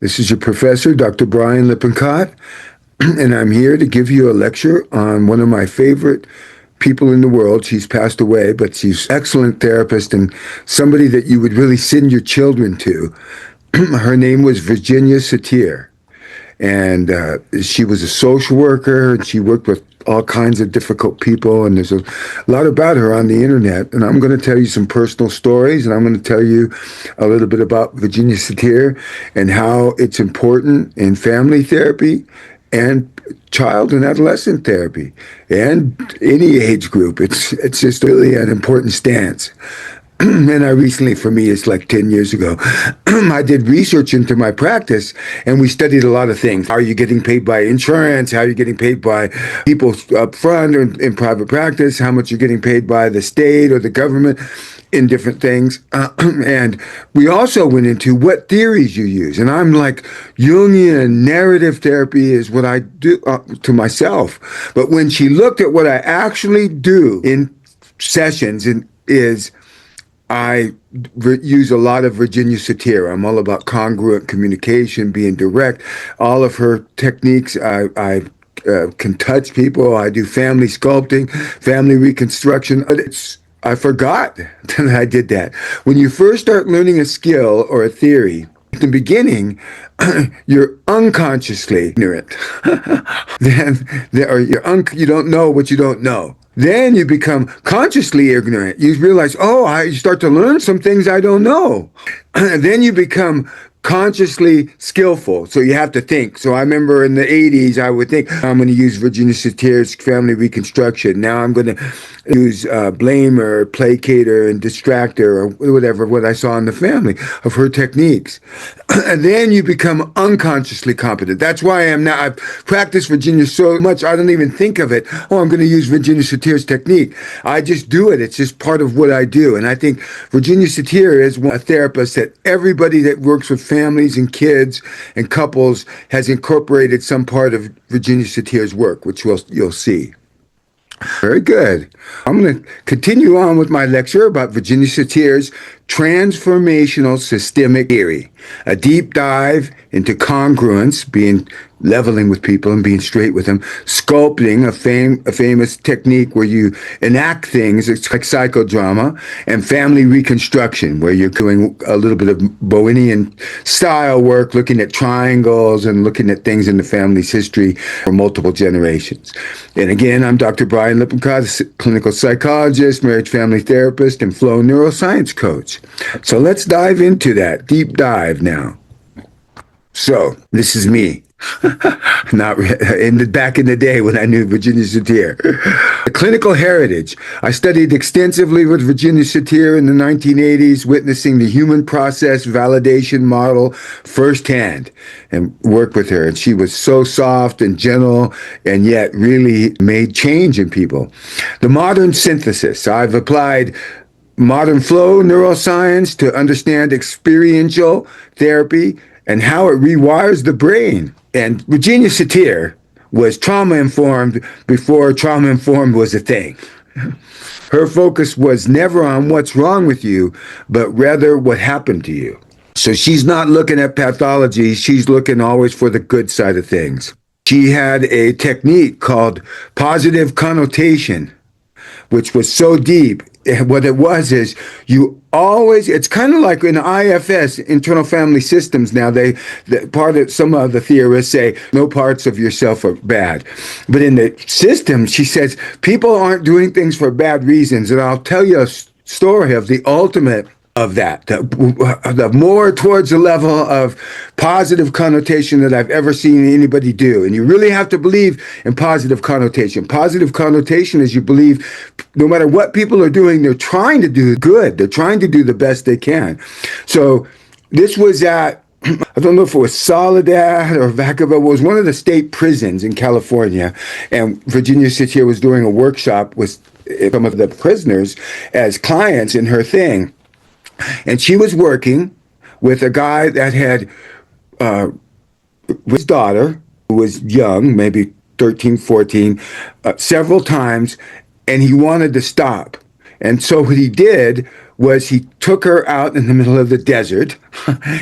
This is your professor, Dr. Brian Lippincott, and I'm here to give you a lecture on one of my favorite people in the world. She's passed away, but she's an excellent therapist and somebody that you would really send your children to. Her name was Virginia Satir, and she was a social worker, and she worked with all kinds of difficult people, and there's a lot about her on the internet. And I'm going to tell you some personal stories, and I'm going to tell you a little bit about Virginia Satir and how it's important in family therapy and child and adolescent therapy and any age group. It's just really an important stance. And I recently, for me, it's like 10 years ago, I did research into my practice, and we studied a lot of things. How are you getting paid by insurance? How are you getting paid by people up front or in private practice? How much you're getting paid by the state or the government in different things? And we also went into what theories you use. And I'm like, Jungian narrative therapy is what I do to myself. But when she looked at what I actually do in sessions, I use a lot of Virginia Satir. I'm all about congruent communication, being direct. All of her techniques, I can touch people. I do family sculpting, family reconstruction. I forgot that I did that. When you first start learning a skill or a theory, at the beginning, you're unconsciously ignorant. You don't know what you don't know. Then you become consciously ignorant. You realize, you start to learn some things I don't know. Then you become consciously skillful. So you have to think. So I remember in the 80s, I would think, I'm going to use Virginia Satir's family reconstruction. Now I'm going to use blamer, placater, and distractor, or whatever, what I saw in the family of her techniques. And then you become unconsciously competent. That's why I am now. I've practiced Virginia so much, I don't even think of it. I'm going to use Virginia Satir's technique. I just do it. It's just part of what I do. And I think Virginia Satir is a therapist that everybody that works with families and kids and couples has incorporated some part of Virginia Satir's work, which you'll see. Very good. I'm going to continue on with my lecture about Virginia Satir's Transformational Systemic Theory, a deep dive into congruence, leveling with people and being straight with them, sculpting, a famous technique where you enact things, it's like psychodrama, and family reconstruction, where you're doing a little bit of Bowenian style work, looking at triangles and looking at things in the family's history for multiple generations. And again, I'm Dr. Brian Lippincott, clinical psychologist, marriage family therapist, and flow neuroscience coach. So let's dive into that, deep dive now. So this is me. Back in the day when I knew Virginia Satir. The clinical heritage. I studied extensively with Virginia Satir in the 1980s, witnessing the human process validation model firsthand, and worked with her. And she was so soft and gentle, and yet really made change in people. The modern synthesis. I've applied modern flow neuroscience to understand experiential therapy and how it rewires the brain. And Virginia Satir was trauma-informed before trauma-informed was a thing. Her focus was never on what's wrong with you, but rather what happened to you. So she's not looking at pathology, she's looking always for the good side of things. She had a technique called positive connotation, which was so deep. What it was is it's kind of like in IFS, internal family systems now, some of the theorists say no parts of yourself are bad. But in the system, she says, people aren't doing things for bad reasons. And I'll tell you a story of the ultimate of that, the more towards the level of positive connotation that I've ever seen anybody do. And you really have to believe in positive connotation. Positive connotation is you believe no matter what people are doing, they're trying to do good. They're trying to do the best they can. So this was at, I don't know if it was Soledad or Vacaville, it was one of the state prisons in California. And Virginia Satir was doing a workshop with some of the prisoners as clients in her thing. And she was working with a guy that had his daughter, who was young, maybe 13, 14, several times, and he wanted to stop. And so what he did was he took her out in the middle of the desert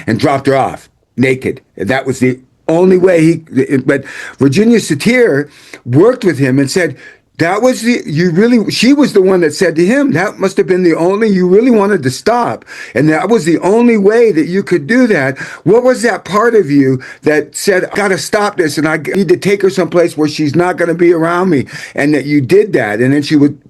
and dropped her off. naked. That was the only way but Virginia Satir worked with him and said, she was the one that said to him, that must have been you really wanted to stop. And that was the only way that you could do that. What was that part of you that said, I got to stop this and I need to take her someplace where she's not going to be around me? And that you did that. And then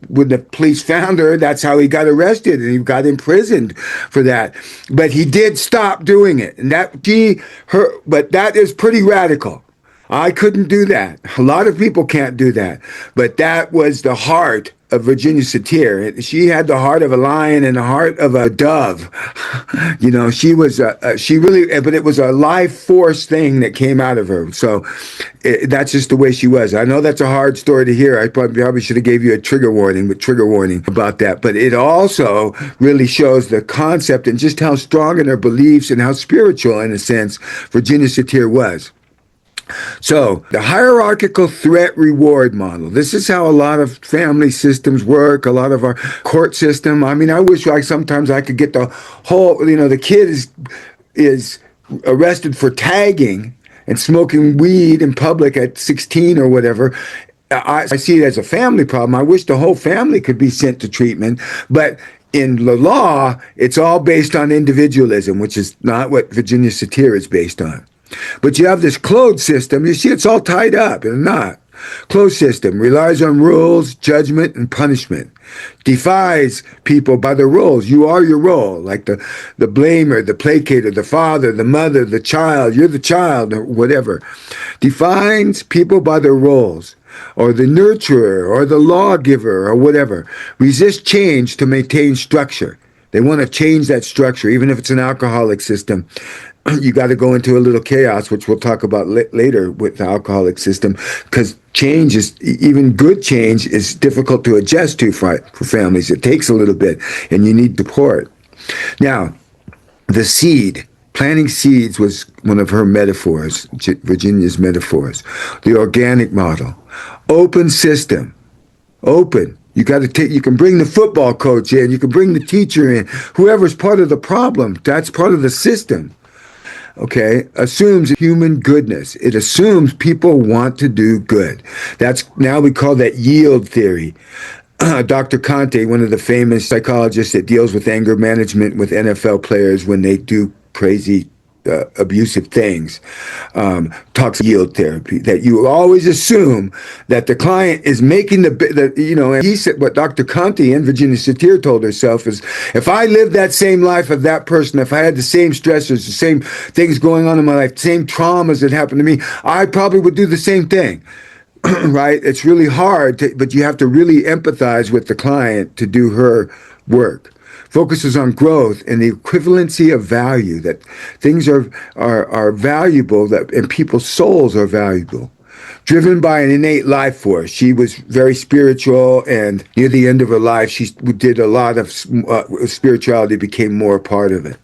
when the police found her, that's how he got arrested and he got imprisoned for that. But he did stop doing it. And but that is pretty radical. I couldn't do that. A lot of people can't do that. But that was the heart of Virginia Satir. She had the heart of a lion and the heart of a dove. She was, but it was a life force thing that came out of her. So that's just the way she was. I know that's a hard story to hear. I probably should have gave you a trigger warning about that. But it also really shows the concept and just how strong in her beliefs and how spiritual, in a sense, Virginia Satir was. So the hierarchical threat reward model. This is how a lot of family systems work, a lot of our court system. I mean, I wish sometimes I could get the whole, the kid is arrested for tagging and smoking weed in public at 16 or whatever. I see it as a family problem. I wish the whole family could be sent to treatment, but in the law, it's all based on individualism, which is not what Virginia Satir is based on. But you have this closed system. You see, it's all tied up and not. Closed system relies on rules, judgment, and punishment. Defies people by the roles. You are your role, like the blamer, the placater, the father, the mother, the child. You're the child, or whatever. Defines people by their roles, or the nurturer, or the lawgiver, or whatever. Resist change to maintain structure. They want to change that structure, even if it's an alcoholic system. You got to go into a little chaos, which we'll talk about later with the alcoholic system, because change even good change is difficult to adjust to for families. It takes a little bit, and you need support. Now, planting seeds was one of her metaphors, Virginia's metaphors. The organic model, open system, open. You can bring the football coach in, you can bring the teacher in, whoever's part of the problem, that's part of the system. Okay, assumes human goodness. It assumes people want to do good. Now we call that yield theory. Dr. Conte, one of the famous psychologists that deals with anger management with NFL players when they do crazy abusive things, talks yield therapy, that you always assume that the client is making and he said what Dr. Conte and Virginia Satir told herself is, if I lived that same life of that person, if I had the same stressors, the same things going on in my life, same traumas that happened to me, I probably would do the same thing. Right? It's really hard, but you have to really empathize with the client to do her work. Focuses on growth and the equivalency of value, that things are valuable, and people's souls are valuable. Driven by an innate life force. She was very spiritual, and near the end of her life, she did a lot of spirituality, became more a part of it.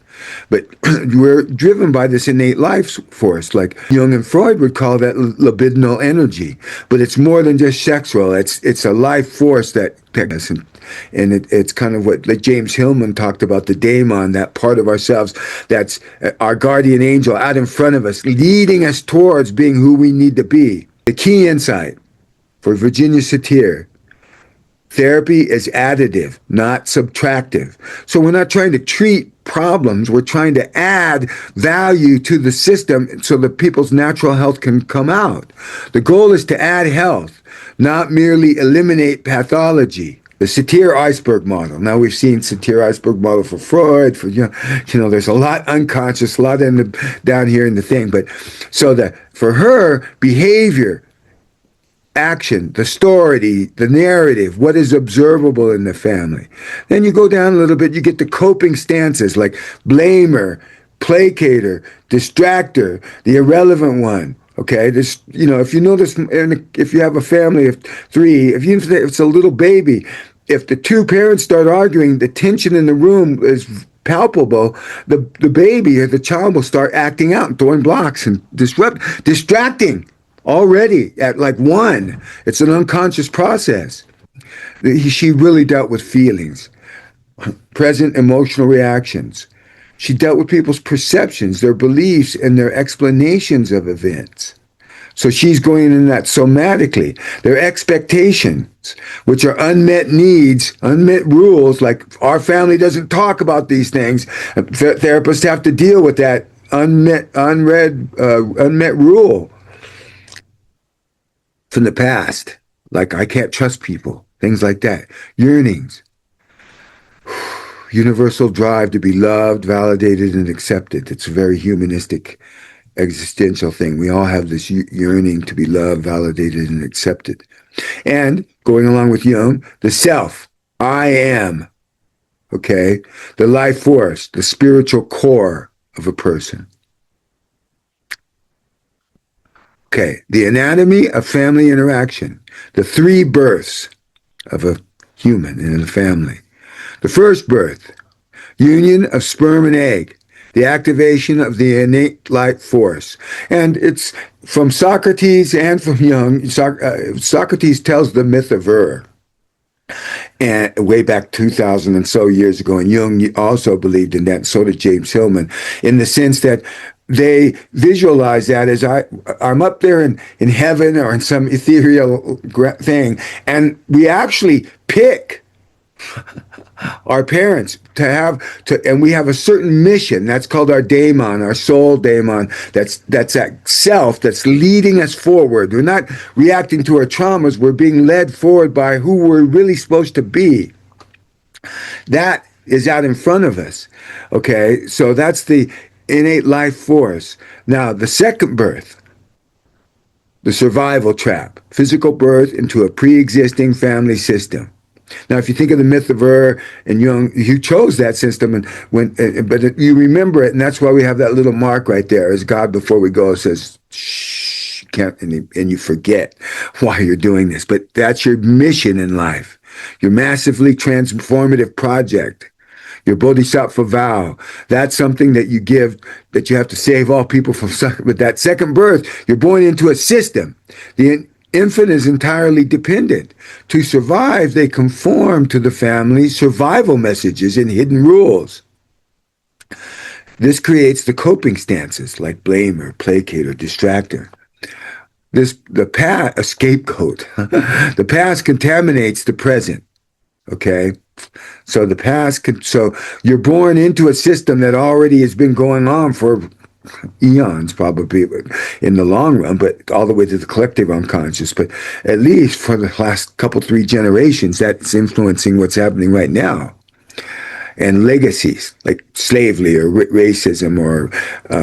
But we're driven by this innate life force, like Jung and Freud would call that libidinal energy. But it's more than just sexual. It's a life force that us, and it's kind of what, like James Hillman talked about, the daemon, that part of ourselves that's our guardian angel out in front of us, leading us towards being who we need to be. The key insight for Virginia Satir: therapy is additive, not subtractive. So we're not trying to treat problems, we're trying to add value to the system so that people's natural health can come out. The goal is to add health, not merely eliminate pathology. The Satir Iceberg Model. Now we've seen Satir Iceberg Model for Freud, there's a lot unconscious, a lot down here in the thing. But so for her, behavior, action, the story, the narrative, what is observable in the family. Then you go down a little bit, you get the coping stances like blamer, placater, distractor, the irrelevant one. Okay, this, if you notice, if you have a family of three, if it's a little baby, if the two parents start arguing, the tension in the room is palpable. The baby or the child will start acting out and throwing blocks and distracting. Already at like 1, it's an unconscious process. She really dealt with feelings, present emotional reactions, She dealt with people's perceptions, their beliefs, and their explanations of events. So she's going in that somatically. Their expectations, which are unmet needs, unmet rules, like our family doesn't talk about these things. Therapists have to deal with that unmet rule from the past. Like, I can't trust people, things like that. Yearnings, universal drive to be loved, validated, and accepted. It's a very humanistic, existential thing. We all have this yearning to be loved, validated, and accepted. And going along with Jung, the self, I am, okay? The life force, the spiritual core of a person. Okay, the anatomy of family interaction, the 3 births of a human in a family. The first birth, union of sperm and egg, the activation of the innate life force. And it's from Socrates and from Jung. Socrates tells the myth of and way back 2,000 and so years ago, and Jung also believed in that, and so did James Hillman, in the sense that they visualize that as I'm up there in heaven or in some ethereal thing, and we actually pick our parents and we have a certain mission that's called our daemon, our soul daemon. That's that self that's leading us forward. We're not reacting to our traumas. We're being led forward by who we're really supposed to be. That is out in front of us. Okay, so that's the innate life force. Now, the second birth, the survival trap, physical birth into a pre-existing family system. Now, if you think of the myth of and Jung, you chose that system, but you remember it, and that's why we have that little mark right there. As God, before we go, says, "Shh, you can't," and you forget why you're doing this. But that's your mission in life, your massively transformative project, your bodhisattva vow. That's something that you give, that you have to save all people from. With that second birth, you're born into a system. The infant is entirely dependent. To survive, they conform to the family's survival messages and hidden rules. This creates the coping stances like blamer, placater, distractor. A scapegoat. The past contaminates the present. Okay? So so you're born into a system that already has been going on for eons, probably in the long run, but all the way to the collective unconscious. But at least for the last 3 generations, that's influencing what's happening right now. And legacies like slavery or racism or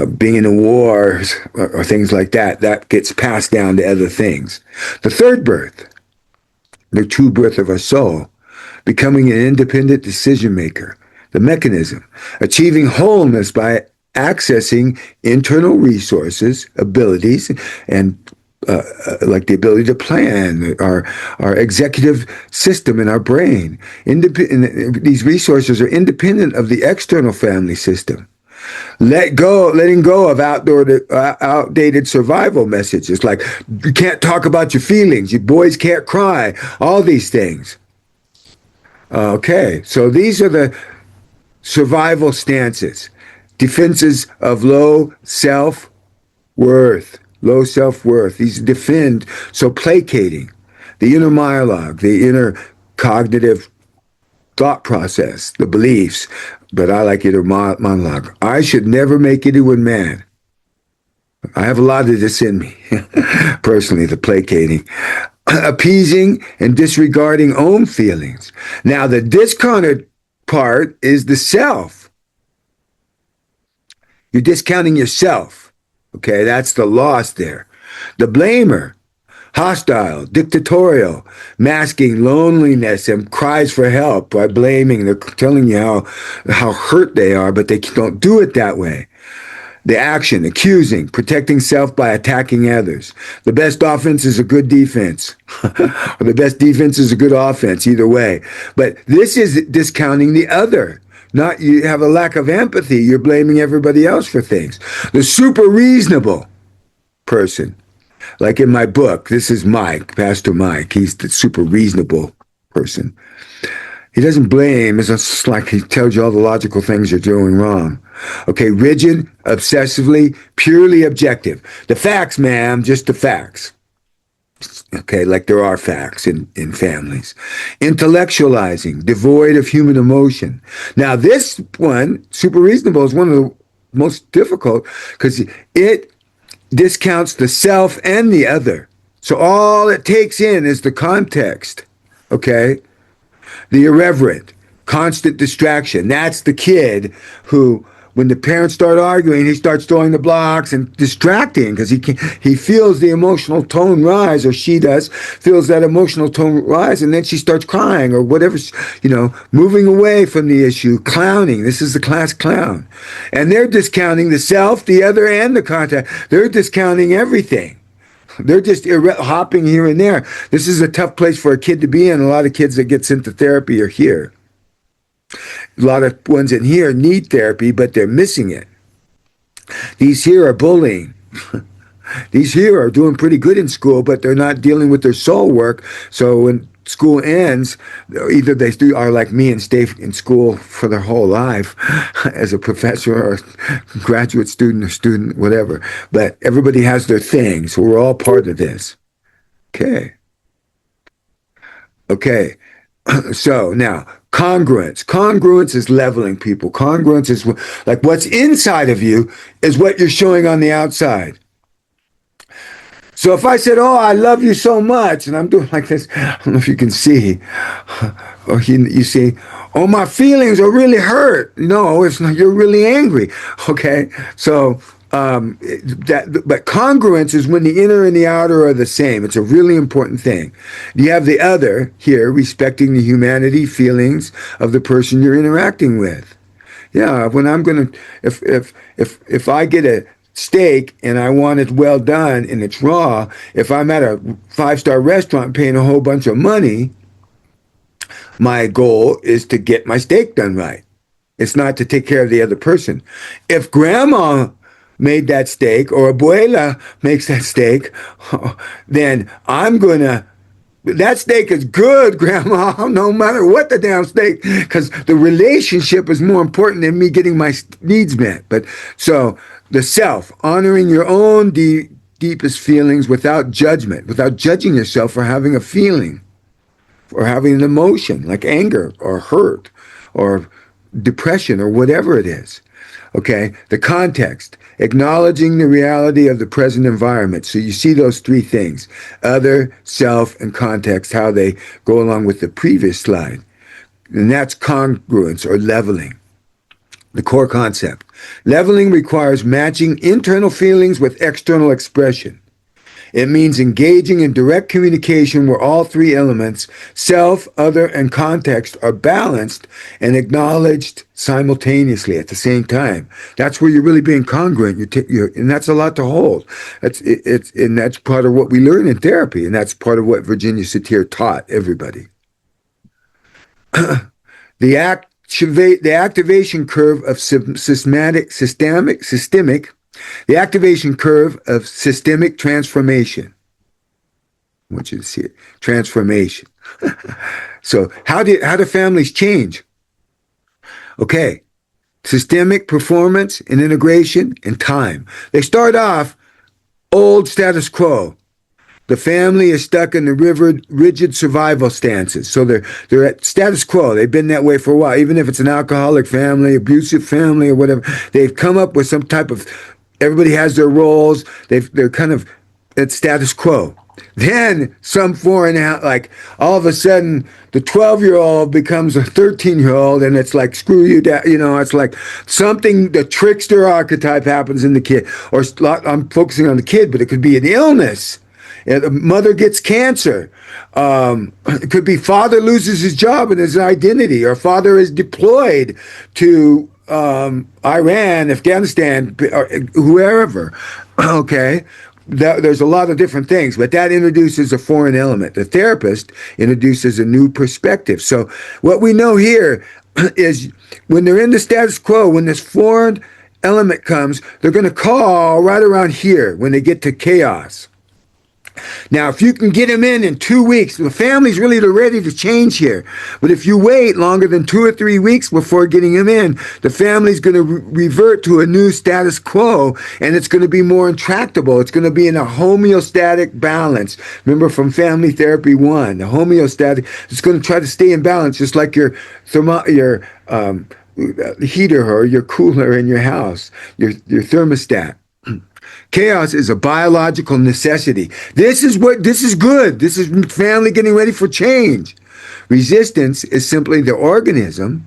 being in a war or things like that gets passed down to other things. The third birth, the true birth of our soul, becoming an independent decision maker. The mechanism, achieving wholeness by accessing internal resources, abilities, and like the ability to plan, our executive system in our brain. These resources are independent of the external family system. Letting go of outdated survival messages like you can't talk about your feelings, you boys can't cry, all these things. Okay, so these are the survival stances. Defenses of low self-worth. These defend, so placating, the inner monologue, the inner cognitive thought process, the beliefs, but I like inner monologue. I should never make anyone mad. I have a lot of this in me, personally, the placating. Appeasing and disregarding own feelings. Now, the discounted part is the self. You're discounting yourself. Okay, that's the loss there. The blamer, hostile, dictatorial, masking loneliness and cries for help by blaming. They're telling you how hurt they are, but they don't do it that way. The action, accusing, protecting self by attacking others. The best offense is a good defense. Or the best defense is a good offense, either way. But this is discounting the other. Not you have a lack of empathy. You're blaming everybody else for things. The super reasonable person, like in my book, this is Mike, Pastor Mike. He's the super reasonable person. He doesn't blame. It's just like he tells you all the logical things you're doing wrong. Okay, rigid, obsessively, purely objective. The facts, ma'am, just the facts. Okay, like there are facts in families. Intellectualizing, devoid of human emotion. Now, this one, super reasonable, is one of the most difficult because it discounts the self and the other. So all it takes in is the context. Okay? The irreverent, constant distraction. That's the kid who, when the parents start arguing, he starts throwing the blocks and distracting because he feels the emotional tone rise, or she does, feels that emotional tone rise, and then she starts crying or whatever, moving away from the issue, clowning. This is the class clown. And they're discounting the self, the other, and the contact. They're discounting everything. They're just hopping here and there. This is a tough place for a kid to be in. A lot of kids that get sent to therapy are here. A lot of ones in here need therapy, but they're missing it. These here are bullying. These here are doing pretty good in school, but they're not dealing with their soul work. So when school ends, either they are like me and stay in school for their whole life as a professor or graduate student or student, whatever. But everybody has their thing, so we're all part of this. Okay. Okay. So now, congruence. Congruence is leveling people. Congruence is like what's inside of you is what you're showing on the outside. So if I said, "Oh, I love you so much," and I'm doing like this, I don't know if you can see, or you see, "Oh, my feelings are really hurt." No, it's not. You're really angry. Okay, so but congruence is when the inner and the outer are the same. It's a really important thing. You have the other here, respecting the humanity, feelings of the person you're interacting with. Yeah, when I'm gonna, if I get a steak and I want it well done and it's raw, if I'm at a 5-star restaurant paying a whole bunch of money, my goal is to get my steak done right. It's not to take care of the other person. If grandma made that steak or abuela makes that steak, then I'm gonna, that steak is good, grandma, no matter what the damn steak, because the relationship is more important than me getting my needs met. But so the self, honoring your own deepest feelings without judgment, without judging yourself for having a feeling or having an emotion like anger or hurt or depression or whatever it is. Okay, the context, acknowledging the reality of the present environment. So you see those three things, other, self, and context, how they go along with the previous slide. And that's congruence or leveling. The core concept. Leveling requires matching internal feelings with external expression. It means engaging in direct communication where all three elements, self, other, and context, are balanced and acknowledged simultaneously at the same time. That's where you're really being congruent. And that's a lot to hold. And that's part of what we learn in therapy, and that's part of what Virginia Satir taught everybody. The activation curve of systemic the activation curve of systemic transformation. I want you to see it. Transformation. So how do families change? Okay. Systemic performance and integration and time. They start off old status quo. The family is stuck in the rigid survival stances. So they're at status quo. They've been that way for a while. Even if it's an alcoholic family, abusive family, or whatever, they've come up with some type of, everybody has their roles. They're kind of at status quo. Then some foreign out, like all of a sudden the 12-year-old becomes a 13-year-old, and it's like, screw you, Dad. It's like something, the trickster archetype happens in the kid. Or I'm focusing on the kid, but it could be an illness. The mother gets cancer. It could be father loses his job and his identity, or father is deployed to Iran, Afghanistan, or whoever. Okay, there's a lot of different things, but that introduces a foreign element. The therapist introduces a new perspective. So what we know here is when they're in the status quo, when this foreign element comes, they're going to call right around here when they get to chaos. Now, if you can get them in 2 weeks, the family's really ready to change here. But if you wait longer than 2 or 3 weeks before getting them in, the family's going to revert to a new status quo, and it's going to be more intractable. It's going to be in a homeostatic balance. Remember from Family Therapy 1, the homeostatic, it's going to try to stay in balance, just like your heater or your cooler in your house, your thermostat. Chaos is a biological necessity. This is good. This is family getting ready for change. Resistance is simply the organism,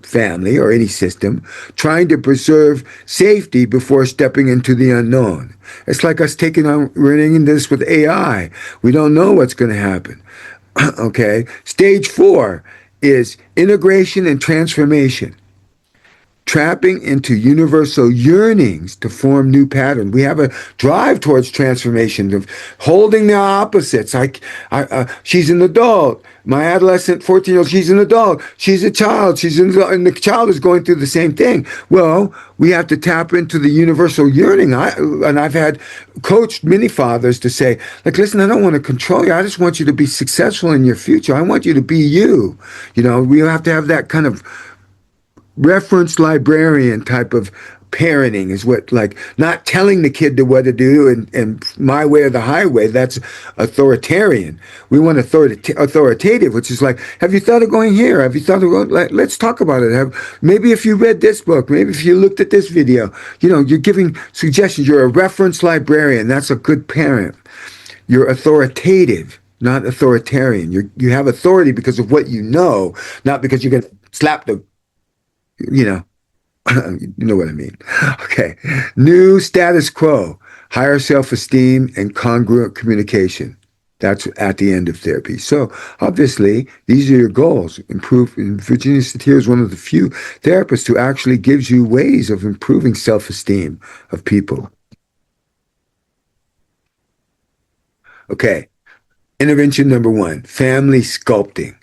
family or any system, trying to preserve safety before stepping into the unknown. It's like us running this with AI. We don't know what's going to happen. Okay. Stage 4 is integration and transformation. Trapping into universal yearnings to form new patterns. We have a drive towards transformation, of holding the opposites. She's an adult. My adolescent 14-year-old, she's an adult. She's a child. And the child is going through the same thing. Well, we have to tap into the universal yearning. And I've had coached many fathers to say, like, listen, I don't want to control you. I just want you to be successful in your future. I want you to be you. We have to have that kind of reference librarian type of parenting, is what, like, not telling the kid what to do and my way or the highway. That's authoritarian. We want authoritative, which is like, have you thought of going here? Have you thought of going, let's talk about it. Maybe if you read this book, maybe if you looked at this video, you're giving suggestions. You're a reference librarian. That's a good parent. You're authoritative, not authoritarian. You have authority because of what you know, not because you're going to slap the you know what I mean. Okay. New status quo, higher self-esteem and congruent communication. That's at the end of therapy. So obviously, these are your goals. Improve. And Virginia Satir is one of the few therapists who actually gives you ways of improving self-esteem of people. Okay. Intervention number 1, family sculpting.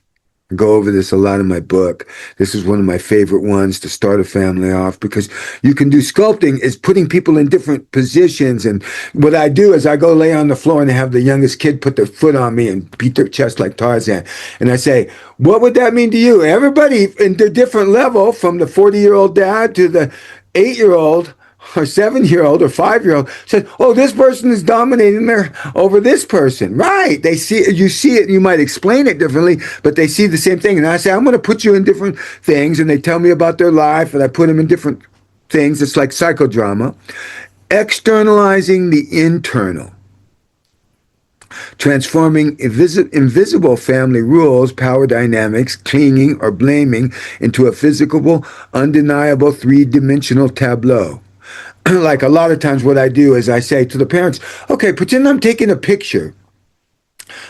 I go over this a lot in my book. This is one of my favorite ones to start a family off, because you can do sculpting is putting people in different positions. And what I do is I go lay on the floor and have the youngest kid put their foot on me and beat their chest like Tarzan. And I say, what would that mean to you? Everybody in their different level, from the 40-year-old dad to the 8-year-old or 7-year-old or 5-year-old, said, oh, this person is dominating there over this person. Right. You see it, you might explain it differently, but they see the same thing. And I say, I'm going to put you in different things. And they tell me about their life, and I put them in different things. It's like psychodrama. Externalizing the internal. Transforming invisible family rules, power dynamics, clinging or blaming into a physical, undeniable 3-dimensional tableau. Like a lot of times what I do is I say to the parents, okay, pretend I'm taking a picture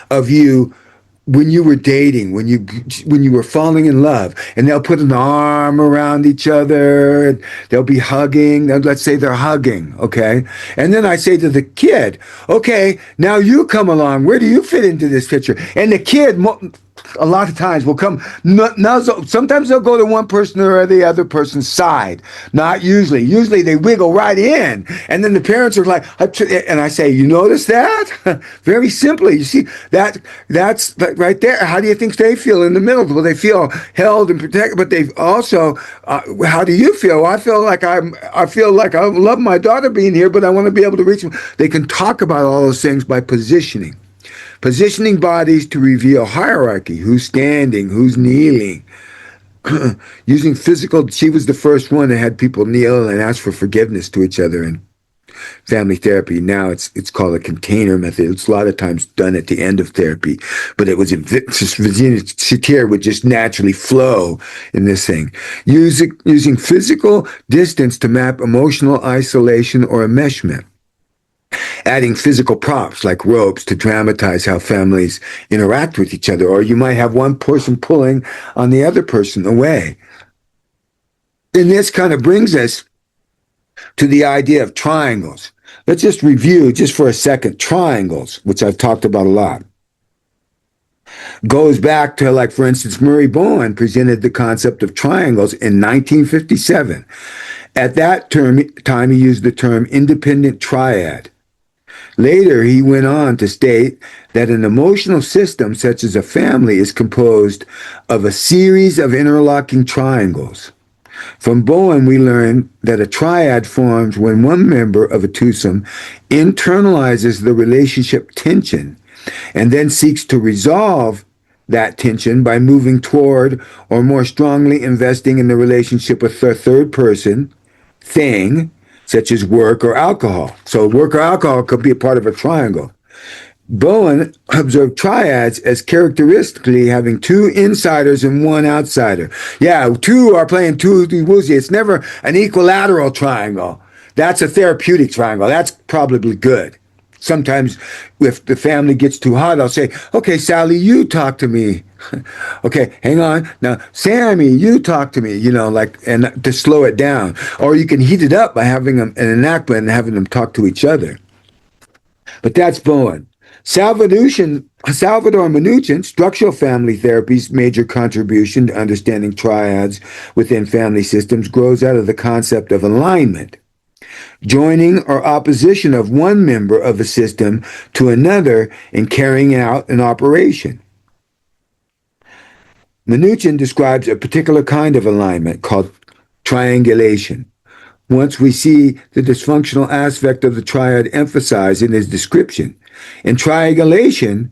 of you when you were dating, when you were falling in love, and they'll put an arm around each other, and they'll be hugging. Let's say they're hugging, okay? And then I say to the kid, okay, now you come along. Where do you fit into this picture? And the kid, a lot of times, will come. Sometimes they'll go to one person or the other person's side. Not usually. Usually they wiggle right in. And then the parents are like, and I say, you notice that? Very simply, you see, that's right there. How do you think they feel in the middle? Well, they feel held and protected, but they also, how do you feel? I feel like I love my daughter being here, but I want to be able to reach them. They can talk about all those things by positioning. Positioning bodies to reveal hierarchy, who's standing, who's kneeling. Using physical, she was the first one that had people kneel and ask for forgiveness to each other in family therapy. Now it's called a container method. It's a lot of times done at the end of therapy, but it was just Virginia Satir would just naturally flow in this thing. Using physical distance to map emotional isolation or enmeshment. Adding physical props like ropes to dramatize how families interact with each other, or you might have one person pulling on the other person away. And this kind of brings us to the idea of triangles. Let's just review, just for a second, triangles, which I've talked about a lot. Goes back to, like, for instance, Murray Bowen presented the concept of triangles in 1957. At that time, he used the term independent triad. Later, he went on to state that an emotional system, such as a family, is composed of a series of interlocking triangles. From Bowen, we learn that a triad forms when one member of a twosome internalizes the relationship tension and then seeks to resolve that tension by moving toward or more strongly investing in the relationship with the third person, thing, such as work or alcohol. So work or alcohol could be a part of a triangle. Bowen observed triads as characteristically having two insiders and one outsider. Yeah, two are playing two woozy. It's never an equilateral triangle. That's a therapeutic triangle. That's probably good. Sometimes if the family gets too hot, I'll say, okay, Sally, you talk to me. Okay, hang on. Now, Sammy, you talk to me, and to slow it down. Or you can heat it up by having them an enactment and having them talk to each other. But that's Bowen. Salvador Minuchin, structural family therapy's major contribution to understanding triads within family systems, grows out of the concept of alignment, joining or opposition of one member of a system to another in carrying out an operation. Minuchin describes a particular kind of alignment called triangulation. Once we see the dysfunctional aspect of the triad emphasized in his description. In triangulation,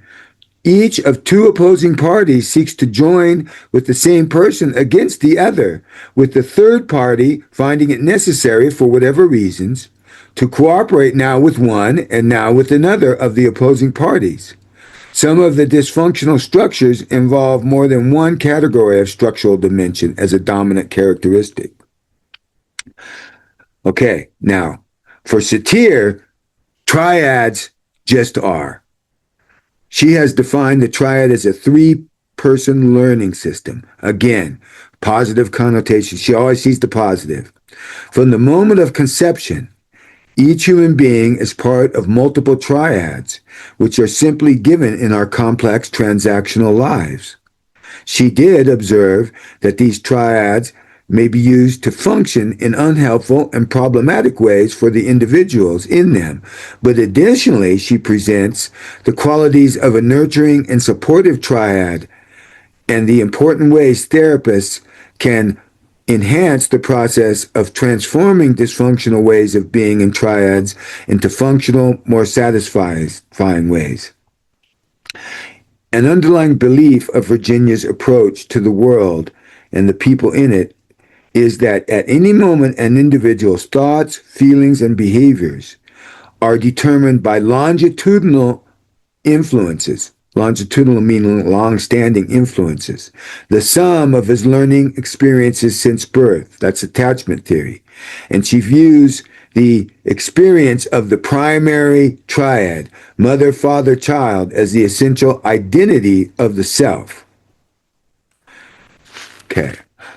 each of two opposing parties seeks to join with the same person against the other, with the third party finding it necessary, for whatever reasons, to cooperate now with one and now with another of the opposing parties. Some of the dysfunctional structures involve more than one category of structural dimension as a dominant characteristic. Okay, now, for Satir, triads just are. She has defined the triad as a three-person learning system. Again, positive connotation. She always sees the positive. From the moment of conception, each human being is part of multiple triads, which are simply given in our complex transactional lives. She did observe that these triads may be used to function in unhelpful and problematic ways for the individuals in them. But additionally, she presents the qualities of a nurturing and supportive triad and the important ways therapists can enhance the process of transforming dysfunctional ways of being in triads into functional, more satisfying ways. An underlying belief of Virginia's approach to the world and the people in it is that at any moment an individual's thoughts, feelings, and behaviors are determined by longitudinal influences. Longitudinal meaning long-standing influences. The sum of his learning experiences since birth. That's attachment theory. And she views the experience of the primary triad, mother, father, child, as the essential identity of the self. Okay.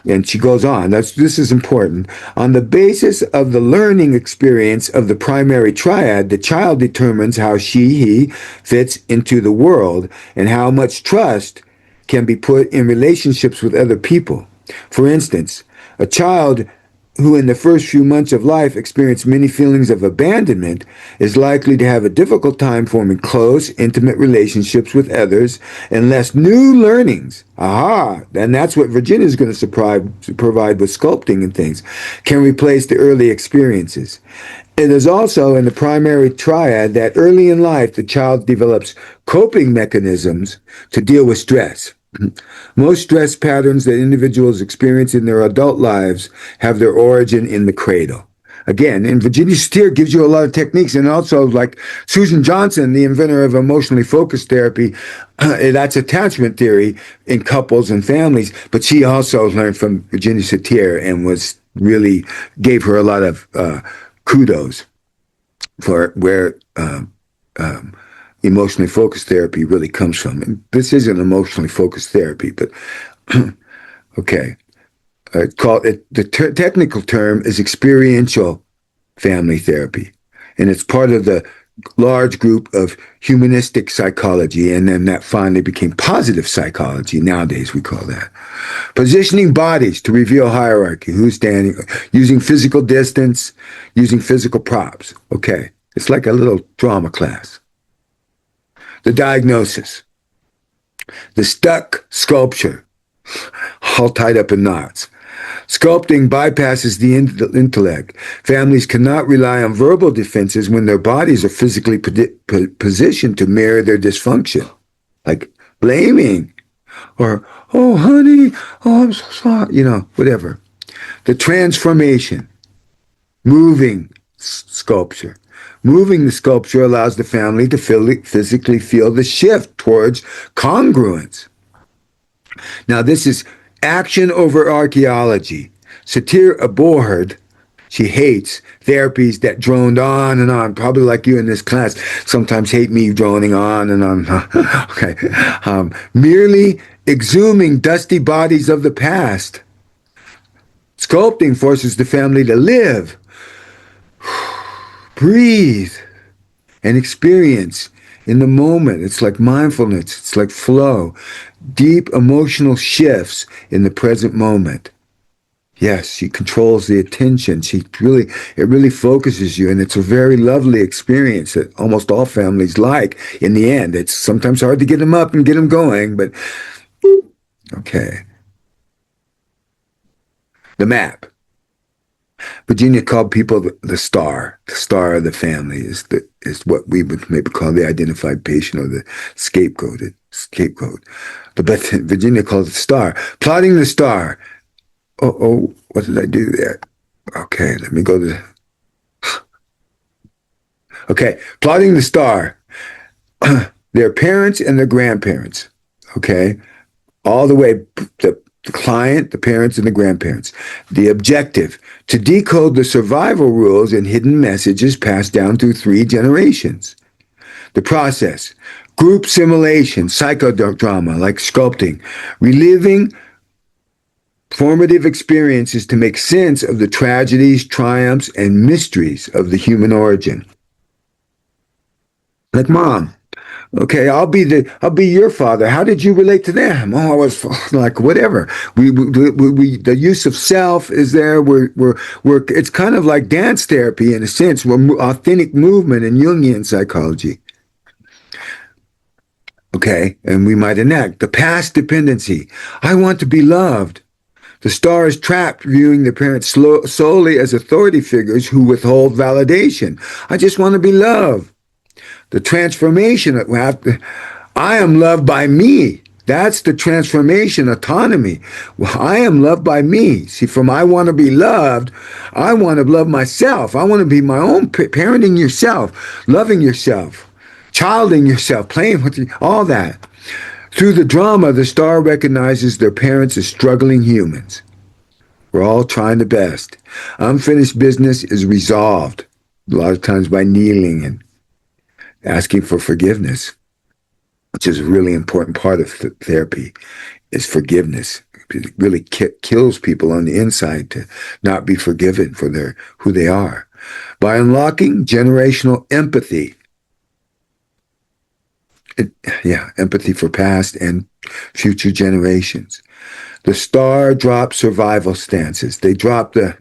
And she goes on, this is important. On the basis of the learning experience of the primary triad, the child determines how he fits into the world and how much trust can be put in relationships with other people. For instance, a child who in the first few months of life experience many feelings of abandonment is likely to have a difficult time forming close, intimate relationships with others unless new learnings, and that's what Virginia is going to provide with sculpting and things, can replace the early experiences. It is also in the primary triad that early in life the child develops coping mechanisms to deal with stress. Most stress patterns that individuals experience in their adult lives have their origin in the cradle. Again, and Virginia Satir gives you a lot of techniques, and also like Susan Johnson, the inventor of emotionally focused therapy, that's attachment theory in couples and families, but she also learned from Virginia Satir and gave her a lot of kudos for where emotionally focused therapy really comes from. And this isn't emotionally focused therapy, but okay. The technical term is experiential family therapy. And it's part of the large group of humanistic psychology. And then that finally became positive psychology. Nowadays we call that. Positioning bodies to reveal hierarchy. Who's standing, using physical distance, using physical props. Okay. It's like a little drama class. The diagnosis. The stuck sculpture, all tied up in knots. Sculpting bypasses the intellect. Families cannot rely on verbal defenses when their bodies are physically positioned to mirror their dysfunction, like blaming or, oh, honey, oh, I'm so sorry, whatever. The transformation, moving sculpture. Moving the sculpture allows the family to physically feel the shift towards congruence. Now, this is action over archaeology. Satir abhorred, she hates therapies that droned on and on, probably like you in this class, sometimes hate me droning on and on. Okay. Merely exhuming dusty bodies of the past. Sculpting forces the family to live, breathe, and experience in the moment. It's like mindfulness. It's like flow. Deep emotional shifts in the present moment. Yes, she controls the attention. It really focuses you, and it's a very lovely experience that almost all families like. In the end, it's sometimes hard to get them up and get them going, but okay. The map. Virginia called people the star. The star of the family is what we would maybe call the identified patient or the scapegoat. But Virginia called it star. Plotting the star. Oh, what did I do there? Okay, let me go to. Okay, plotting the star. Their parents and their grandparents. Okay, all the way the client, the parents, and the grandparents. The objective, to decode the survival rules and hidden messages passed down through 3 generations. The process, group simulation, psychodrama like sculpting, reliving formative experiences to make sense of the tragedies, triumphs, and mysteries of the human origin. Like mom. Okay, I'll be your father. How did you relate to them? Oh, I was like whatever. We the use of self is there. It's kind of like dance therapy in a sense. We're authentic movement in Jungian psychology. Okay, and we might enact the past dependency. I want to be loved. The star is trapped, viewing the parents solely as authority figures who withhold validation. I just want to be loved. The transformation, I am loved by me. That's the transformation, autonomy. Well, I am loved by me. See, from I want to be loved, I want to love myself. I want to be my own parenting yourself, loving yourself, childing yourself, playing with you, all that. Through the drama, the star recognizes their parents as struggling humans. We're all trying the best. Unfinished business is resolved, a lot of times by kneeling and asking for forgiveness, which is a really important part of therapy, is forgiveness. It really kills people on the inside to not be forgiven for who they are. By unlocking generational empathy, empathy for past and future generations. The star drops survival stances. They drop the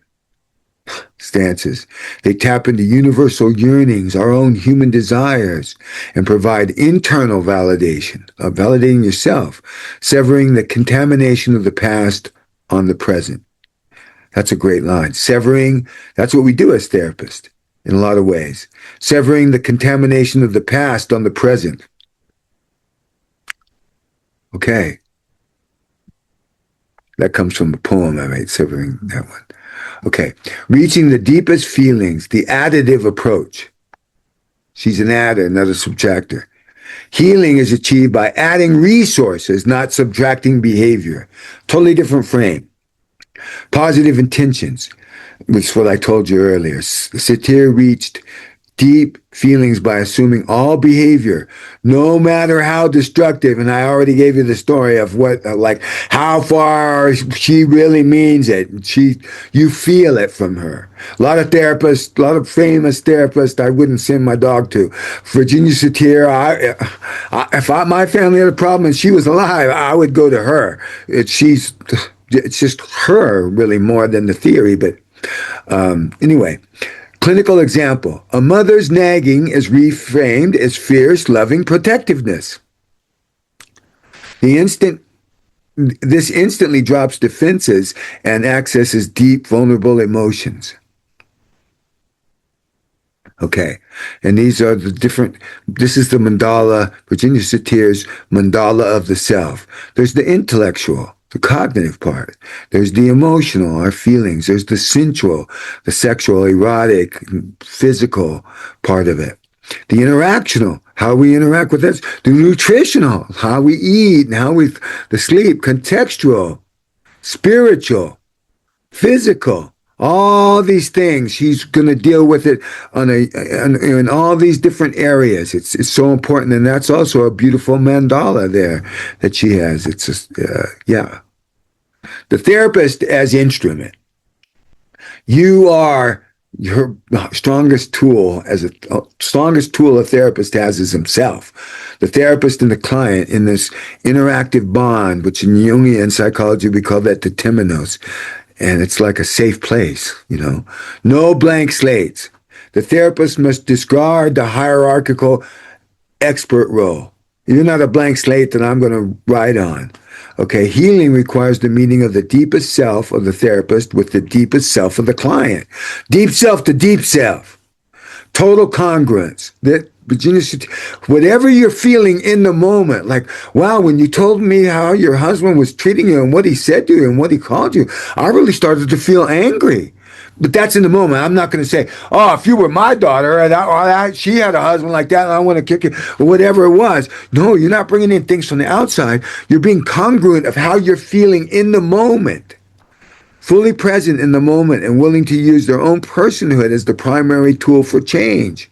stances. They tap into universal yearnings, our own human desires, and provide internal validation, of validating yourself, severing the contamination of the past on the present. That's a great line. That's what we do as therapists in a lot of ways. Severing the contamination of the past on the present. Okay. That comes from a poem I made, severing that one. Okay. Reaching the deepest feelings, the additive approach. She's an adder, not a subtractor. Healing is achieved by adding resources, not subtracting behavior. Totally different frame. Positive intentions, which is what I told you earlier. Satir reached deep feelings by assuming all behavior, no matter how destructive, and I already gave you the story of how far she really means it. You feel it from her. A lot of therapists, a lot of famous therapists I wouldn't send my dog to. Virginia Satir, if my family had a problem and she was alive, I would go to her. It's just her really more than the theory, but anyway. Clinical example. A mother's nagging is reframed as fierce, loving protectiveness. This instantly drops defenses and accesses deep, vulnerable emotions. Okay, and these are the different, this is the mandala, Virginia Satir's mandala of the self. There's the intellectual, the cognitive part. There's the emotional, our feelings. There's the sensual, the sexual, erotic, physical part of it. The interactional, how we interact with this. The nutritional, how we eat and the sleep. Contextual, spiritual, physical. All these things, she's going to deal with it in all these different areas. It's so important, and that's also a beautiful mandala there that she has. It's just, yeah. The therapist as instrument. You are your strongest tool strongest tool a therapist has is himself. The therapist and the client in this interactive bond, which in Jungian psychology we call that the temenos. And it's like a safe place, No blank slates. The therapist must discard the hierarchical expert role. You're not a blank slate that I'm going to write on. Okay, healing requires the meeting of the deepest self of the therapist with the deepest self of the client. Deep self to deep self. Total congruence. That Virginia, whatever you're feeling in the moment, like, wow, when you told me how your husband was treating you and what he said to you and what he called you, I really started to feel angry. But that's in the moment. I'm not going to say, oh, if you were my daughter and she had a husband like that and I want to kick you, or whatever it was. No, you're not bringing in things from the outside. You're being congruent of how you're feeling in the moment. Fully present in the moment and willing to use their own personhood as the primary tool for change.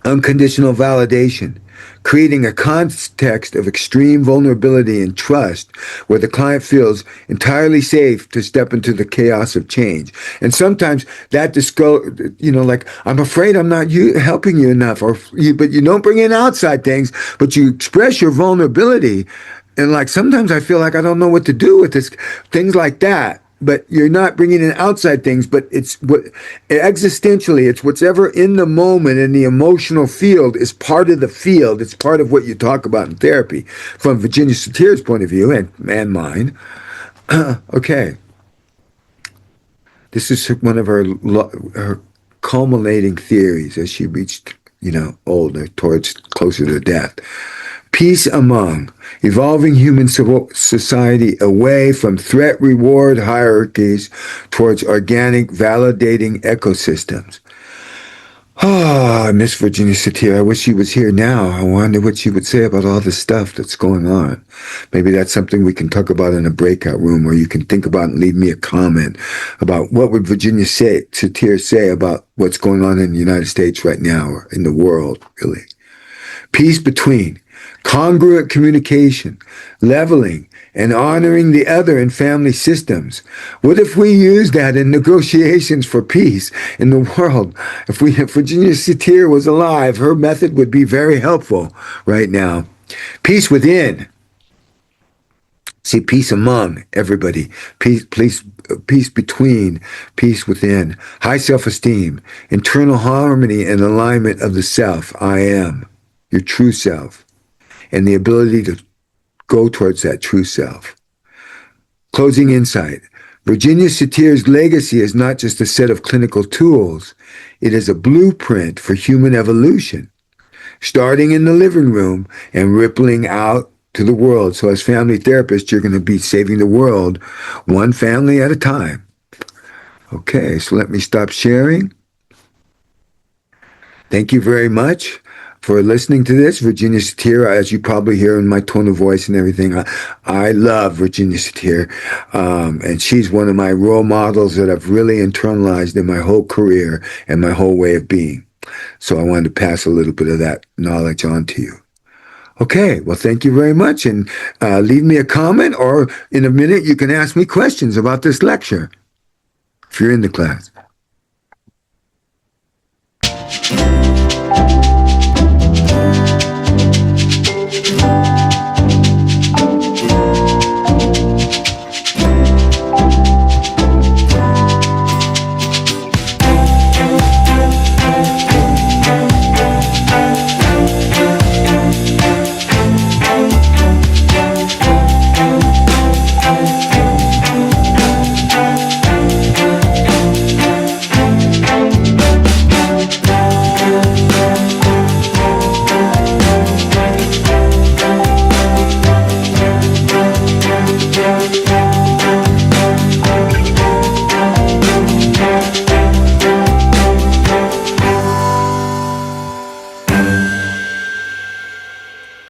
Unconditional validation, creating a context of extreme vulnerability and trust where the client feels entirely safe to step into the chaos of change. And sometimes that like, I'm afraid I'm not helping you enough, but you don't bring in outside things, but you express your vulnerability. And like, sometimes I feel like I don't know what to do with this, things like that. But you're not bringing in outside things, but existentially, it's whatever in the moment in the emotional field is part of the field. It's part of what you talk about in therapy from Virginia Satir's point of view and mine. Okay. This is one of her culminating theories as she reached, older, towards closer to death. Peace among evolving human society away from threat-reward hierarchies towards organic, validating ecosystems. Oh, I miss Virginia Satir. I wish she was here now. I wonder what she would say about all the stuff that's going on. Maybe that's something we can talk about in a breakout room, or you can think about and leave me a comment about what would Virginia Satir say about what's going on in the United States right now, or in the world, really. Peace between. Congruent communication, leveling, and honoring the other in family systems. What if we use that in negotiations for peace in the world? If Virginia Satir was alive, her method would be very helpful right now. Peace within. See, peace among everybody. Peace between, peace within. High self-esteem, internal harmony and alignment of the self. I am, your true self. And the ability to go towards that true self. Closing insight. Virginia Satir's legacy is not just a set of clinical tools. It is a blueprint for human evolution, starting in the living room and rippling out to the world. So as family therapists, you're going to be saving the world one family at a time. Okay, so let me stop sharing. Thank you very much for listening to this. Virginia Satir, as you probably hear in my tone of voice and everything, I love Virginia Satir. And she's one of my role models that I've really internalized in my whole career and my whole way of being. So I wanted to pass a little bit of that knowledge on to you. Okay, well, thank you very much. And leave me a comment, or in a minute you can ask me questions about this lecture if you're in the class.